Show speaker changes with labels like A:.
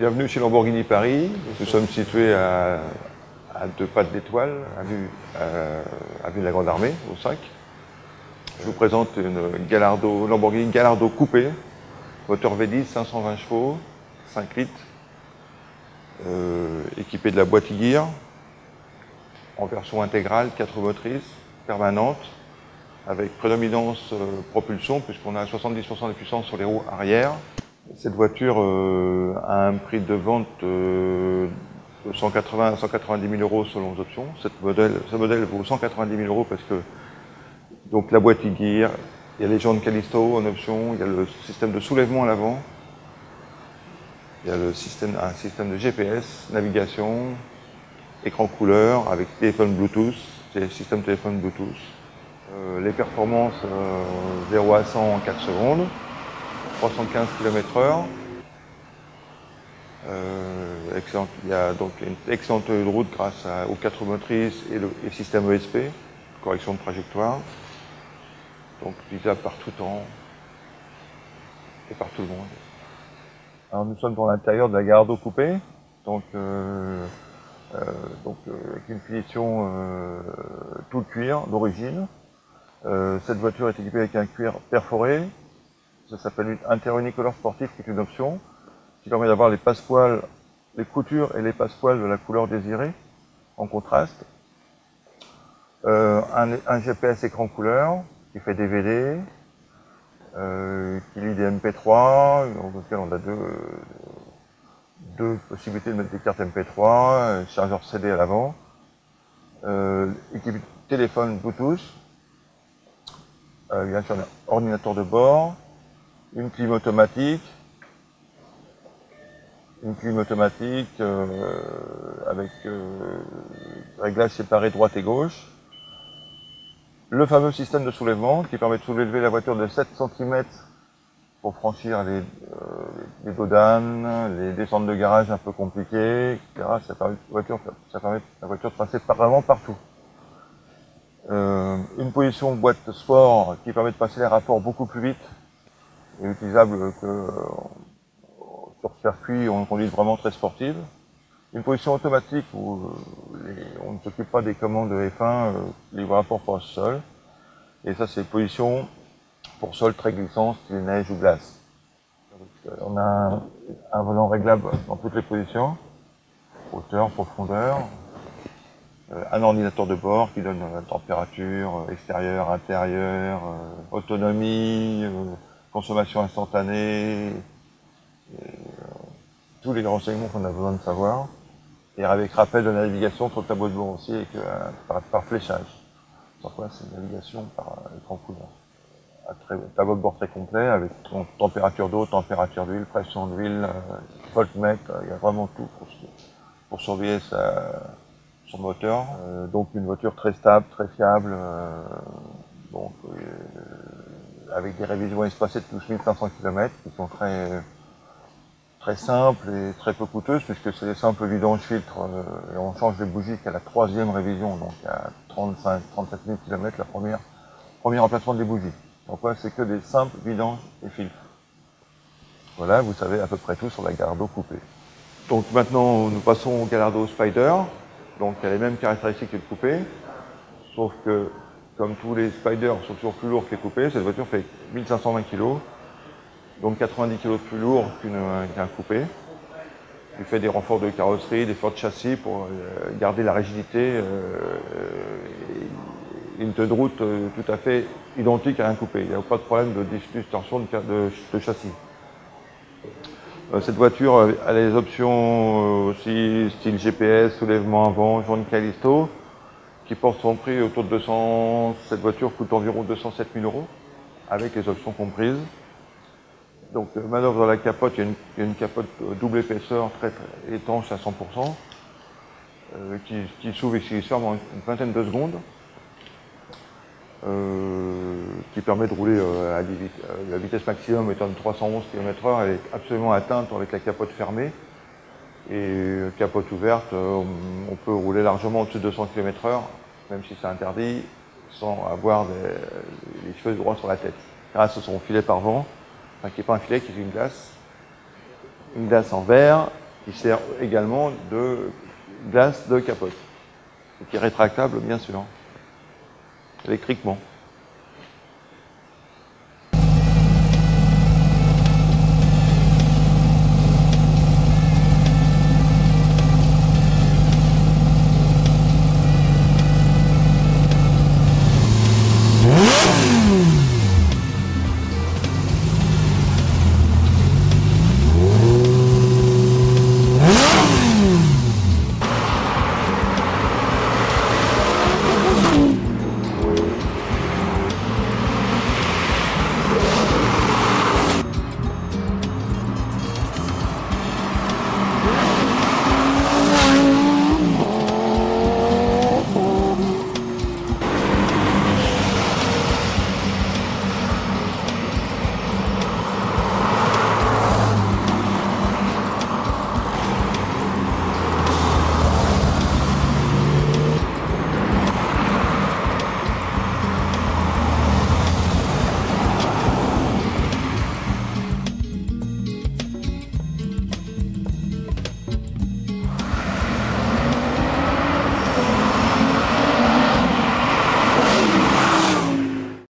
A: Bienvenue chez Lamborghini Paris. Nous sommes situés à 2 pas de l'Étoile, avenue de la Grande Armée, au 5. Je vous présente une Lamborghini Gallardo coupé, moteur V10, 520 chevaux, 5 litres, équipé de la boîte e-gear, en version intégrale, 4 motrices, permanente, avec prédominance propulsion, puisqu'on a 70% de puissance sur les roues arrière. Cette voiture a un prix de vente de 180 à 190 000 euros selon les options. Ce modèle vaut 190 000 euros parce que donc, la boîte e-gear, il y a les jantes Callisto en option, il y a le système de soulèvement à l'avant, il y a un système de GPS, navigation, écran couleur avec téléphone Bluetooth, système téléphone Bluetooth. Les performances 0 à 100 en 4 secondes. 315 km/h. Il y a donc une excellente tenue de route grâce aux 4 motrices et le système ESP, correction de trajectoire. Donc utilisable par tout temps et par tout le monde. Alors nous sommes dans l'intérieur de la Gallardo coupé, donc avec une finition tout cuir d'origine. Cette voiture est équipée avec un cuir perforé. Ça s'appelle un Interunicolor sportif, qui est une option qui permet d'avoir les passepoils, les coutures et les passepoils de la couleur désirée en contraste. Un GPS écran couleur qui fait DVD, qui lit des MP3, dans lequel on a deux possibilités de mettre des cartes MP3, chargeur CD à l'avant, équipé de téléphone Bluetooth, bien sûr un ordinateur de bord, une clim automatique avec réglage séparé droite et gauche. Le fameux système de soulèvement qui permet de soulever la voiture de 7 cm pour franchir les dodanes, les descentes de garage un peu compliquées, etc. Ça permet la voiture de passer vraiment partout. Une position boîte sport qui permet de passer les rapports beaucoup plus vite et utilisable que sur circuit, on conduit vraiment très sportive. Une position automatique où on ne s'occupe pas des commandes de F1, les rapports pour le sol. Et ça, c'est une position pour sol très glissant, style neige ou glace. On a un volant réglable dans toutes les positions, hauteur, profondeur, un ordinateur de bord qui donne la température extérieure, intérieure, autonomie, consommation instantanée, tous les renseignements qu'on a besoin de savoir, et avec rappel de navigation sur le tableau de bord aussi, par fléchage. Parfois, c'est une navigation par écran couleur. Tableau de bord très complet, avec température d'eau, température d'huile, pression d'huile, voltmètre, il y a vraiment tout pour surveiller son moteur. Donc une voiture très stable, très fiable, avec des révisions espacées de 12 500 km qui sont très simples et très peu coûteuses, puisque c'est des simples vidanges filtres et on change les bougies qu'à la 3e révision, donc à 35 37 000 km, la premier remplacement des bougies. Donc là, c'est que des simples vidanges et filtres. Voilà, vous savez à peu près tout sur la Gallardo coupé. Donc maintenant, nous passons au Gallardo Spider. Donc il y a les mêmes caractéristiques que le coupé, sauf que comme tous les Spiders sont toujours plus lourds que les coupés, cette voiture fait 1520 kg, donc 90 kg de plus lourd qu'un coupé. Il fait des renforts de carrosserie, des efforts de châssis pour garder la rigidité et une tenue de route tout à fait identique à un coupé. Il n'y a pas de problème de distorsion de châssis. Cette voiture a les options aussi style GPS, soulèvement avant, jantes Callisto, qui porte son prix autour de 200. Cette voiture coûte environ 207 000 euros, avec les options comprises. Donc manœuvre dans la capote, il y a une capote double épaisseur très étanche à 100%, qui s'ouvre et qui se ferme en une vingtaine de secondes, qui permet de rouler à la vitesse maximum étant de 311 km/h. Elle est absolument atteinte avec la capote fermée. Et capote ouverte, on peut rouler largement au-dessus de 200 km/h, même si c'est interdit, sans avoir les cheveux droits sur la tête. Grâce à son filet par vent, enfin qui n'est pas un filet, qui est une glace en verre, qui sert également de glace de capote, et qui est rétractable bien sûr, électriquement.